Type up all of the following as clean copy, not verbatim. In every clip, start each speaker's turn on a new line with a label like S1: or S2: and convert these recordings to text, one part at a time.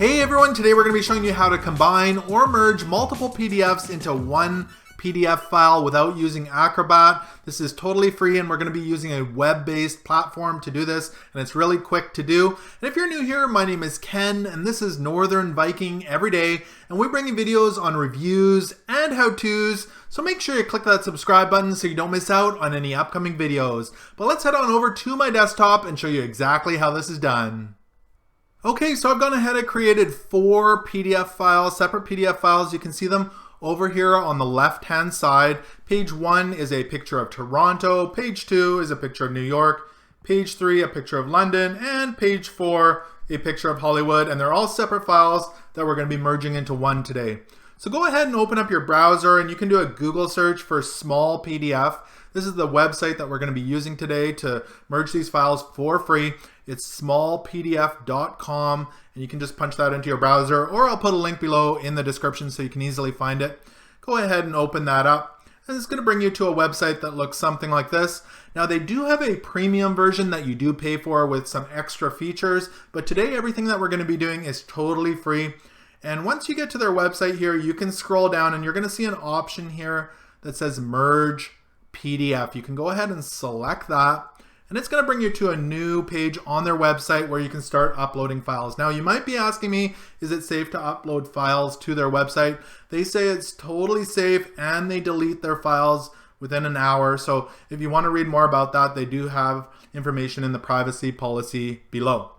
S1: Hey everyone, today we're going to be showing you how to combine or merge multiple PDFs into one PDF file without using Acrobat. This is totally free and we're going to be using a web-based platform to do this, and it's really quick to do. And if you're new here, my name is Ken and this is Northern Viking Every Day, and we bring you videos on reviews and how-tos, so make sure you click that subscribe button so you don't miss out on any upcoming videos. But let's head on over to my desktop and show you exactly how this is done. Okay, so I've gone ahead and created 4 PDF files, separate PDF files. You can see them over here on the left-hand side. Page 1 is a picture of Toronto. Page 2 is a picture of New York. Page 3, a picture of London. And page 4, a picture of Hollywood. And they're all separate files that we're going to be merging into one today. So go ahead and open up your browser and you can do a Google search for small PDF. This is the website that we're going to be using today to merge these files for free. It's smallpdf.com, and you can just punch that into your browser, or I'll put a link below in the description so you can easily find it. Go ahead and open that up, and it's going to bring you to a website that looks something like this. Now they do have a premium version that you do pay for with some extra features, but today everything that we're going to be doing is totally free. And once you get to their website here, you can scroll down and you're going to see an option here that says Merge PDF. You can go ahead and select that, and it's going to bring you to a new page on their website where you can start uploading files. Now you might be asking me, is it safe to upload files to their website? They say it's totally safe and they delete their files within an hour. So if you want to read more about that, they do have information in the privacy policy below.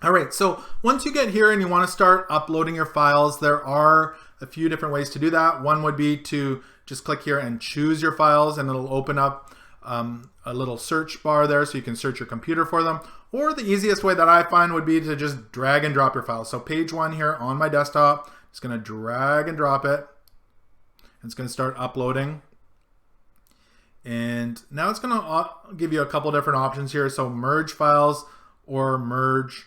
S1: All right, so once you get here and you want to start uploading your files, there are a few different ways to do that. One would be to just click here and choose your files, and it'll open up a little search bar there so you can search your computer for them. Or the easiest way that I find would be to just drag and drop your files. So page 1 here on my desktop, just going to drag and drop it. It's going to start uploading. And now it's going to give you a couple different options here. So merge files or merge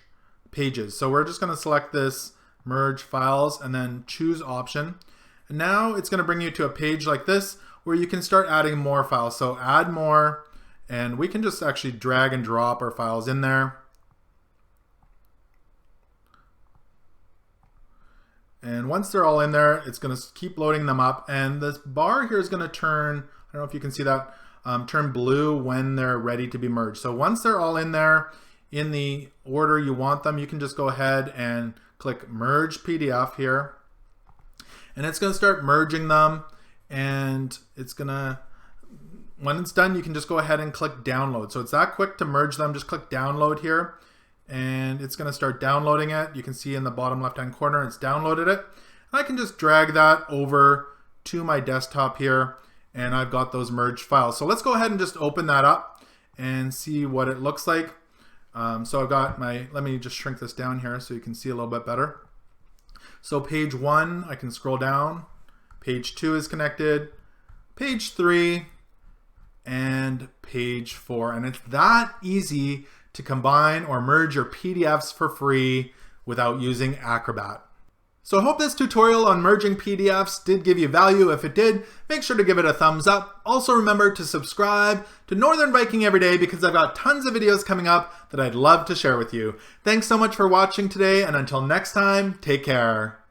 S1: pages. So we're just going to select this merge files and then choose option. And now it's going to bring you to a page like this where you can start adding more files. So add more, and we can just actually drag and drop our files in there. And once they're all in there, it's going to keep loading them up, and this bar here is going to turn, I don't know if you can see that, turn blue when they're ready to be merged. So once they're all in there in the order you want them, you can just go ahead and click Merge PDF here. And it's going to start merging them, and it's going to, when it's done, you can just go ahead and click download. So it's that quick to merge them. Just click download here, and it's going to start downloading it. You can see in the bottom left-hand corner, it's downloaded it. And I can just drag that over to my desktop here, and I've got those merged files. So let's go ahead and just open that up and see what it looks like. So I've got my, let me just shrink this down here so you can see a little bit better. So page 1, I can scroll down. Page 2 is connected. Page 3 and page 4. And it's that easy to combine or merge your PDFs for free without using Acrobat. So I hope this tutorial on merging PDFs did give you value. If it did, make sure to give it a thumbs up. Also remember to subscribe to Northern Viking Every Day because I've got tons of videos coming up that I'd love to share with you. Thanks so much for watching today, and until next time, take care.